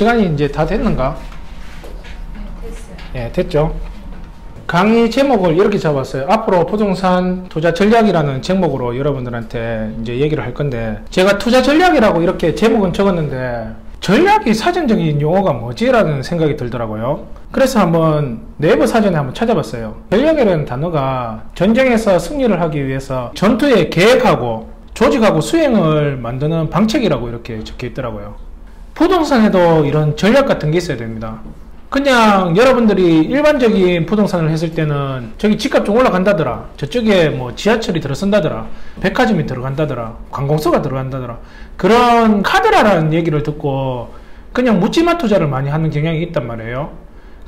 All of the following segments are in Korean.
시간이 이제 다 됐는가? 네, 됐어요. 예, 됐죠. 강의 제목을 이렇게 잡았어요. 앞으로 부동산 투자 전략이라는 제목으로 여러분들한테 이제 얘기를 할 건데, 제가 투자 전략이라고 이렇게 제목은 적었는데 전략이 사전적인 용어가 뭐지라는 생각이 들더라고요. 그래서 한번 네이버 사전에 한번 찾아봤어요. 전략이라는 단어가 전쟁에서 승리를 하기 위해서 전투에 계획하고 조직하고 수행을 만드는 방책이라고 이렇게 적혀 있더라고요. 부동산에도 이런 전략 같은 게 있어야 됩니다. 그냥 여러분들이 일반적인 부동산을 했을 때는 저기 집값 좀 올라간다더라, 저쪽에 뭐 지하철이 들어선다더라, 백화점이 들어간다더라, 관공서가 들어간다더라, 그런 카드라라는 얘기를 듣고 그냥 묻지마 투자를 많이 하는 경향이 있단 말이에요.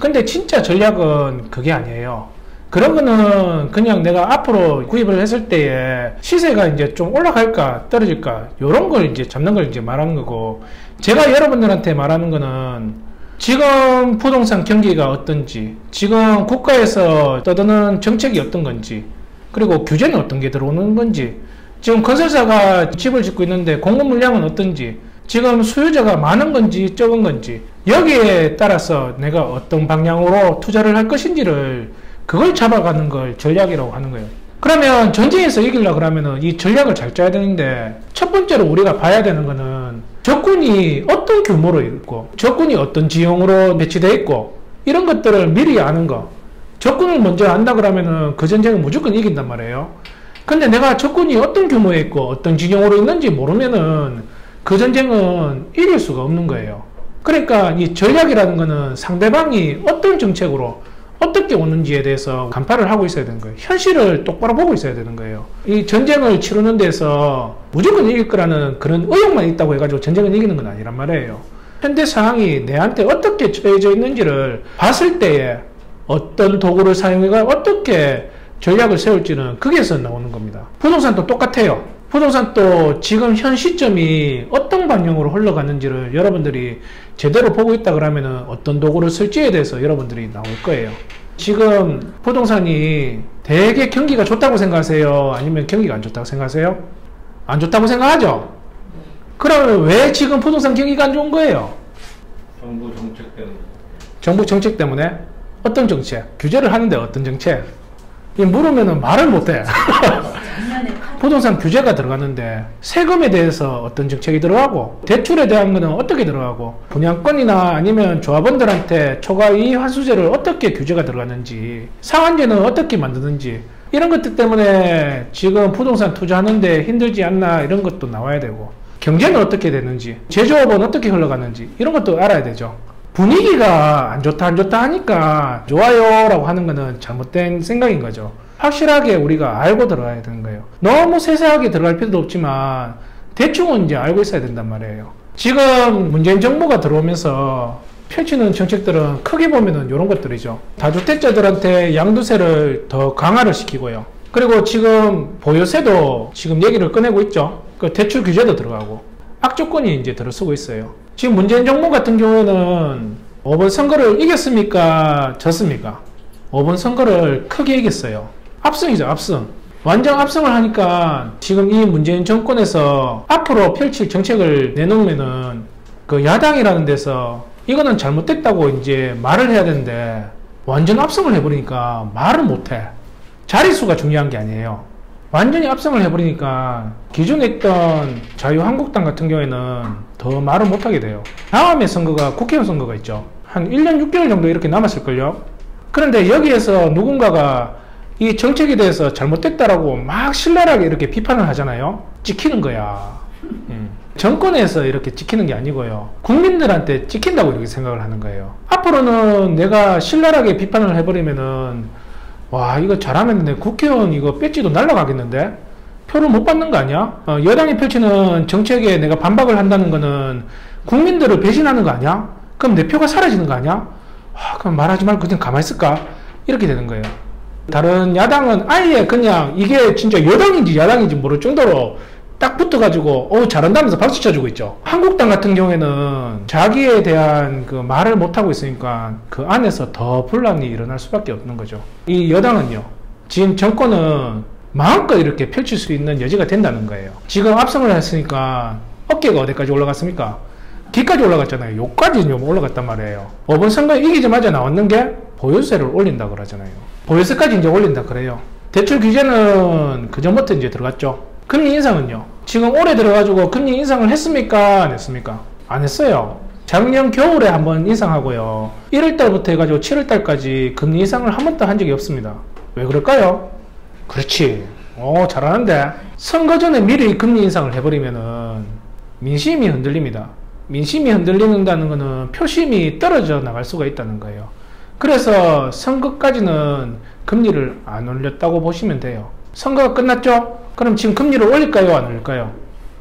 근데 진짜 전략은 그게 아니에요. 그런 거는 그냥 내가 앞으로 구입을 했을 때에 시세가 이제 좀 올라갈까 떨어질까 요런 걸 이제 잡는 걸 이제 말하는 거고, 제가 여러분들한테 말하는 거는 지금 부동산 경기가 어떤지, 지금 국가에서 떠드는 정책이 어떤 건지, 그리고 규제는 어떤 게 들어오는 건지, 지금 건설사가 집을 짓고 있는데 공급 물량은 어떤지, 지금 수요자가 많은 건지 적은 건지, 여기에 따라서 내가 어떤 방향으로 투자를 할 것인지를 그걸 잡아가는 걸 전략이라고 하는 거예요. 그러면 전쟁에서 이기려고 그러면은 이 전략을 잘 짜야 되는데, 첫 번째로 우리가 봐야 되는 거는 적군이 어떤 규모로 있고 적군이 어떤 지형으로 배치되어 있고 이런 것들을 미리 아는 거. 적군을 먼저 안다 그러면은 그 전쟁은 무조건 이긴단 말이에요. 근데 내가 적군이 어떤 규모에 있고 어떤 지형으로 있는지 모르면은 그 전쟁은 이길 수가 없는 거예요. 그러니까 이 전략이라는 거는 상대방이 어떤 정책으로 어떻게 오는지에 대해서 간파를 하고 있어야 되는 거예요. 현실을 똑바로 보고 있어야 되는 거예요. 이 전쟁을 치르는 데서 무조건 이길 거라는 그런 의욕만 있다고 해가지고 전쟁을 이기는 건 아니란 말이에요. 현대 상황이 내한테 어떻게 처해져 있는지를 봤을 때에 어떤 도구를 사용해가 어떻게 전략을 세울지는 거기에서 나오는 겁니다. 부동산도 똑같아요. 부동산도 지금 현 시점이 어떤 방향으로 흘러가는지를 여러분들이 제대로 보고 있다 그러면 어떤 도구를 쓸지에 대해서 여러분들이 나올 거예요. 지금 부동산이 되게 경기가 좋다고 생각하세요? 아니면 경기가 안 좋다고 생각하세요? 안 좋다고 생각하죠? 그러면 왜 지금 부동산 경기가 안 좋은 거예요? 정부 정책 때문에. 정부 정책 때문에? 어떤 정책? 규제를 하는데 어떤 정책? 물으면 말을 못해. 부동산 규제가 들어가는데 세금에 대해서 어떤 정책이 들어가고, 대출에 대한 거는 어떻게 들어가고, 분양권이나 아니면 조합원들한테 초과이익 환수제를 어떻게 규제가 들어가는지, 상한제는 어떻게 만드는지, 이런 것들 때문에 지금 부동산 투자하는데 힘들지 않나, 이런 것도 나와야 되고, 경제는 어떻게 되는지, 제조업은 어떻게 흘러가는지, 이런 것도 알아야 되죠. 분위기가 안 좋다 하니까 좋아요 라고 하는 거는 잘못된 생각인 거죠. 확실하게 우리가 알고 들어가야 되는 거예요. 너무 세세하게 들어갈 필요도 없지만 대충은 이제 알고 있어야 된단 말이에요. 지금 문재인 정부가 들어오면서 펼치는 정책들은 크게 보면은 이런 것들이죠. 다주택자들한테 양도세를 더 강화를 시키고요. 그리고 지금 보유세도 지금 얘기를 꺼내고 있죠. 그 대출 규제도 들어가고 악조건이 이제 들어서고 있어요. 지금 문재인 정부 같은 경우에는 5번 선거를 이겼습니까? 졌습니까? 5번 선거를 크게 이겼어요. 압승이죠, 압승. 완전 압승을 하니까 지금 이 문재인 정권에서 앞으로 펼칠 정책을 내놓으면은 그 야당이라는 데서 이거는 잘못됐다고 이제 말을 해야 되는데 완전 압승을 해버리니까 말을 못해. 자릿수가 중요한 게 아니에요. 완전히 압승을 해버리니까 기존에 있던 자유한국당 같은 경우에는 더 말을 못하게 돼요. 다음에 선거가 국회의원 선거가 있죠. 한 1년 6개월 정도 이렇게 남았을걸요. 그런데 여기에서 누군가가 이 정책에 대해서 잘못됐다라고 막 신랄하게 이렇게 비판을 하잖아요. 찍히는 거야. 정권에서 이렇게 찍히는 게 아니고요. 국민들한테 찍힌다고 이렇게 생각을 하는 거예요. 앞으로는 내가 신랄하게 비판을 해버리면은 와, 이거 잘하면 내 국회의원 이거 배지도 날라가겠는데? 표를 못 받는 거 아니야? 여당이 펼치는 정책에 내가 반박을 한다는 거는 국민들을 배신하는 거 아니야? 그럼 내 표가 사라지는 거 아니야? 그럼 말하지 말고 그냥 가만히 있을까? 이렇게 되는 거예요. 다른 야당은 아예 그냥 이게 진짜 여당인지 야당인지 모를 정도로 딱 붙어가지고 잘한다면서 박수 쳐주고 있죠. 한국당 같은 경우에는 자기에 대한 그 말을 못하고 있으니까 그 안에서 더 분란이 일어날 수밖에 없는 거죠. 이 여당은요, 지금 정권은 마음껏 이렇게 펼칠 수 있는 여지가 된다는 거예요. 지금 압승을 했으니까 어깨가 어디까지 올라갔습니까? 뒤까지 올라갔잖아요. 요까지 좀 올라갔단 말이에요. 5번 선거 이기자마자 나왔는 게 보유세를 올린다 그러잖아요. 보유세까지 이제 올린다 그래요. 대출 규제는 그전부터 이제 들어갔죠. 금리 인상은요. 지금 올해 들어가지고 금리 인상을 했습니까? 안 했습니까? 안 했어요. 작년 겨울에 한번 인상하고요. 1월달부터 해가지고 7월달까지 금리 인상을 한 번도 한 적이 없습니다. 왜 그럴까요? 그렇지. 잘하는데. 선거 전에 미리 금리 인상을 해버리면은 민심이 흔들립니다. 민심이 흔들린다는 거는 표심이 떨어져 나갈 수가 있다는 거예요. 그래서 선거까지는 금리를 안 올렸다고 보시면 돼요. 선거가 끝났죠? 그럼 지금 금리를 올릴까요? 안 올릴까요?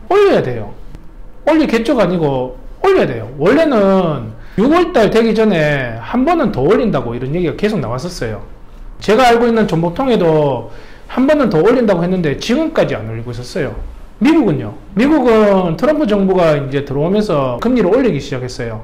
올려야 돼요. 올리겠죠가 아니고 올려야 돼요. 원래는 6월달 되기 전에 한 번은 더 올린다고 이런 얘기가 계속 나왔었어요. 제가 알고 있는 정보통에도 한 번은 더 올린다고 했는데 지금까지 안 올리고 있었어요. 미국은요? 미국은 트럼프 정부가 이제 들어오면서 금리를 올리기 시작했어요.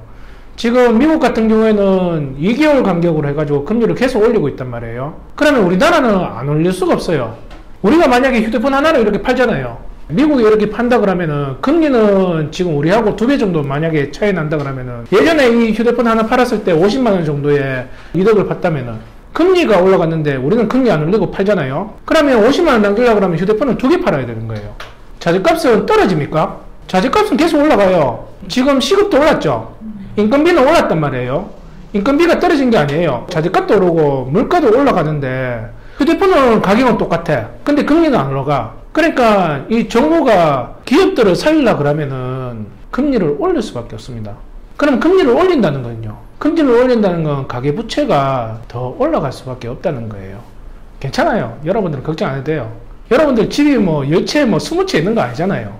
지금 미국 같은 경우에는 2개월 간격으로 해가지고 금리를 계속 올리고 있단 말이에요. 그러면 우리나라는 안 올릴 수가 없어요. 우리가 만약에 휴대폰 하나를 이렇게 팔잖아요. 미국이 이렇게 판다 그러면은 금리는 지금 우리하고 2배 정도 만약에 차이 난다 그러면은 예전에 이 휴대폰 하나 팔았을 때 50만원 정도의 이득을 봤다면은 금리가 올라갔는데 우리는 금리 안 올리고 팔잖아요. 그러면 50만원 남기려고 하면 휴대폰을 2개 팔아야 되는 거예요. 자재값은 떨어집니까? 자재값은 계속 올라가요. 지금 시급도 올랐죠. 인건비는 올랐단 말이에요. 인건비가 떨어진 게 아니에요. 자재값도 오르고 물가도 올라가는데 휴대폰은 가격은 똑같아. 근데 금리는 안 올라가. 그러니까 이 정부가 기업들을 살리려 그러면은 금리를 올릴 수밖에 없습니다. 그럼 금리를 올린다는 건요. 금리를 올린다는 건 가계부채가 더 올라갈 수밖에 없다는 거예요. 괜찮아요. 여러분들은 걱정 안 해도 돼요. 여러분들 집이 뭐 10채 뭐 20채 있는 거 아니잖아요.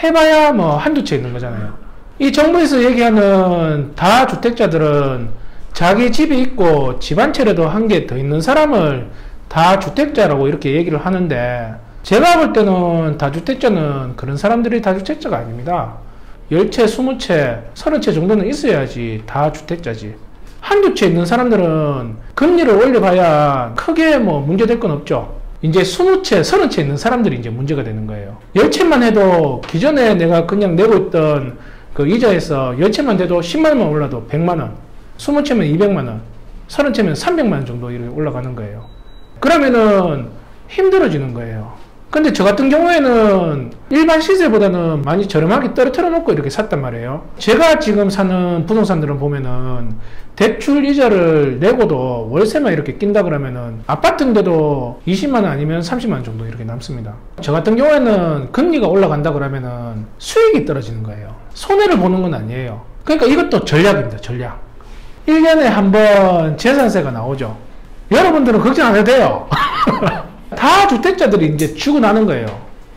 해봐야 뭐 한두 채 있는 거잖아요. 이 정부에서 얘기하는 다주택자들은 자기 집이 있고 집 한 채라도 한 개 더 있는 사람을 다주택자라고 이렇게 얘기를 하는데 제가 볼 때는 다주택자는 그런 사람들이 다주택자가 아닙니다. 10채, 20채, 30채 정도는 있어야지 다주택자지. 한두 채 있는 사람들은 금리를 올려봐야 크게 뭐 문제될 건 없죠. 이제 20채, 30채 있는 사람들이 이제 문제가 되는 거예요. 10채만 해도 기존에 내가 그냥 내고 있던 그 이자에서 10채만 돼도 10만원만 올라도 100만원, 20채면 200만원, 30채면 300만원 정도 이렇게 올라가는 거예요. 그러면은 힘들어지는 거예요. 근데 저 같은 경우에는 일반 시세보다는 많이 저렴하게 떨어뜨려 놓고 이렇게 샀단 말이에요. 제가 지금 사는 부동산들은 보면은 대출 이자를 내고도 월세만 이렇게 낀다 그러면은 아파트인데도 20만원 아니면 30만원 정도 이렇게 남습니다. 저 같은 경우에는 금리가 올라간다 그러면은 수익이 떨어지는 거예요. 손해를 보는 건 아니에요. 그러니까 이것도 전략입니다. 전략. 1년에 한 번 재산세가 나오죠. 여러분들은 걱정 안 해도 돼요. 다 주택자들이 이제 죽어나는 거예요.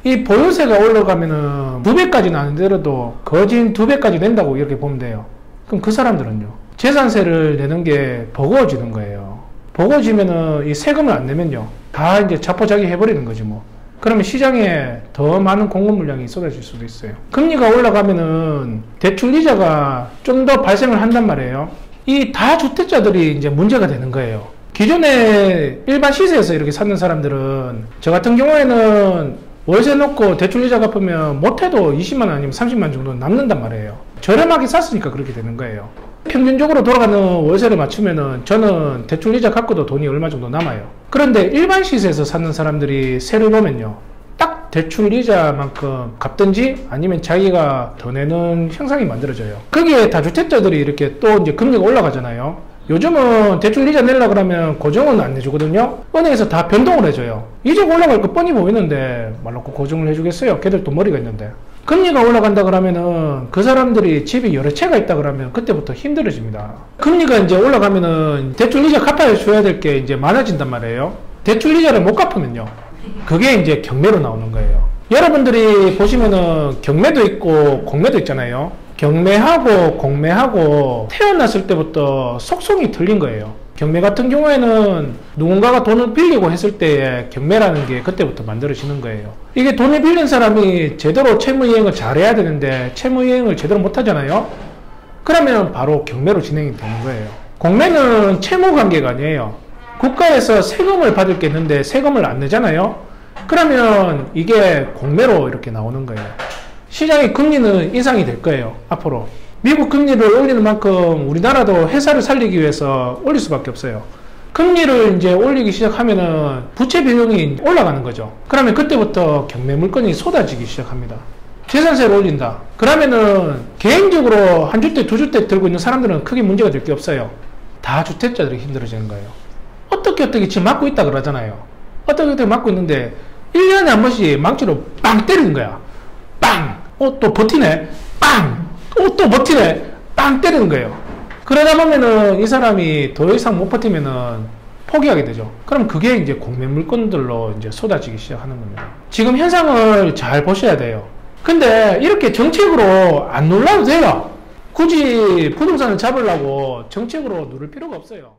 이 보유세가 올라가면은 2배까지 나는데도 거진 2배까지 낸다고 이렇게 보면 돼요. 그럼 그 사람들은요, 재산세를 내는 게 버거워지는 거예요. 버거워지면은 이 세금을 안 내면요, 다 이제 자포자기 해버리는 거지 뭐. 그러면 시장에 더 많은 공급 물량이 쏟아질 수도 있어요. 금리가 올라가면은 대출 이자가 좀 더 발생을 한단 말이에요. 이 다주택자들이 이제 문제가 되는 거예요. 기존에 일반 시세에서 이렇게 사는 사람들은 저 같은 경우에는 월세 놓고 대출 이자 갚으면 못해도 20만원 아니면 30만원 정도 남는단 말이에요. 저렴하게 샀으니까 그렇게 되는 거예요. 평균적으로 돌아가는 월세를 맞추면은 저는 대출 이자 갚고도 돈이 얼마 정도 남아요. 그런데 일반 시세에서 사는 사람들이 세를 보면요, 딱 대출 이자만큼 갚든지 아니면 자기가 더 내는 형상이 만들어져요. 거기에 다주택자들이 이렇게 또 이제 금리가 올라가잖아요. 요즘은 대출 이자 내려고 그러면 고정은 안 내주거든요. 은행에서 다 변동을 해줘요. 이자가 올라갈 거 뻔히 보이는데 말 놓고 고정을 해주겠어요? 걔들도 머리가 있는데. 금리가 올라간다 그러면은 그 사람들이 집이 여러 채가 있다 그러면 그때부터 힘들어집니다. 금리가 이제 올라가면은 대출 이자 갚아줘야 될 게 이제 많아진단 말이에요. 대출 이자를 못 갚으면요, 그게 이제 경매로 나오는 거예요. 여러분들이 보시면은 경매도 있고 공매도 있잖아요. 경매하고 공매하고 태어났을 때부터 속성이 틀린 거예요. 경매 같은 경우에는 누군가가 돈을 빌리고 했을 때에 경매라는 게 그때부터 만들어지는 거예요. 이게 돈을 빌린 사람이 제대로 채무이행을 잘해야 되는데 채무이행을 제대로 못하잖아요. 그러면 바로 경매로 진행이 되는 거예요. 공매는 채무관계가 아니에요. 국가에서 세금을 받을 게 있는데 세금을 안 내잖아요. 그러면 이게 공매로 이렇게 나오는 거예요. 시장의 금리는 인상이 될 거예요. 앞으로 미국 금리를 올리는 만큼 우리나라도 회사를 살리기 위해서 올릴 수밖에 없어요. 금리를 이제 올리기 시작하면은 부채 비용이 올라가는 거죠. 그러면 그때부터 경매 물건이 쏟아지기 시작합니다. 재산세를 올린다. 그러면은 개인적으로 한 주택, 두 주택 들고 있는 사람들은 크게 문제가 될 게 없어요. 다 주택자들이 힘들어지는 거예요. 어떻게 지금 막고 있다 그러잖아요. 어떻게 막고 있는데 1년에 한 번씩 망치로 빵 때리는 거야. 빵! 또 버티네? 빵! 또 버티네? 빵 때리는 거예요. 그러다 보면은 이 사람이 더 이상 못 버티면은 포기하게 되죠. 그럼 그게 이제 공매 물건들로 이제 쏟아지기 시작하는 겁니다. 지금 현상을 잘 보셔야 돼요. 근데 이렇게 정책으로 안 놀라도 돼요. 굳이 부동산을 잡으려고 정책으로 누를 필요가 없어요.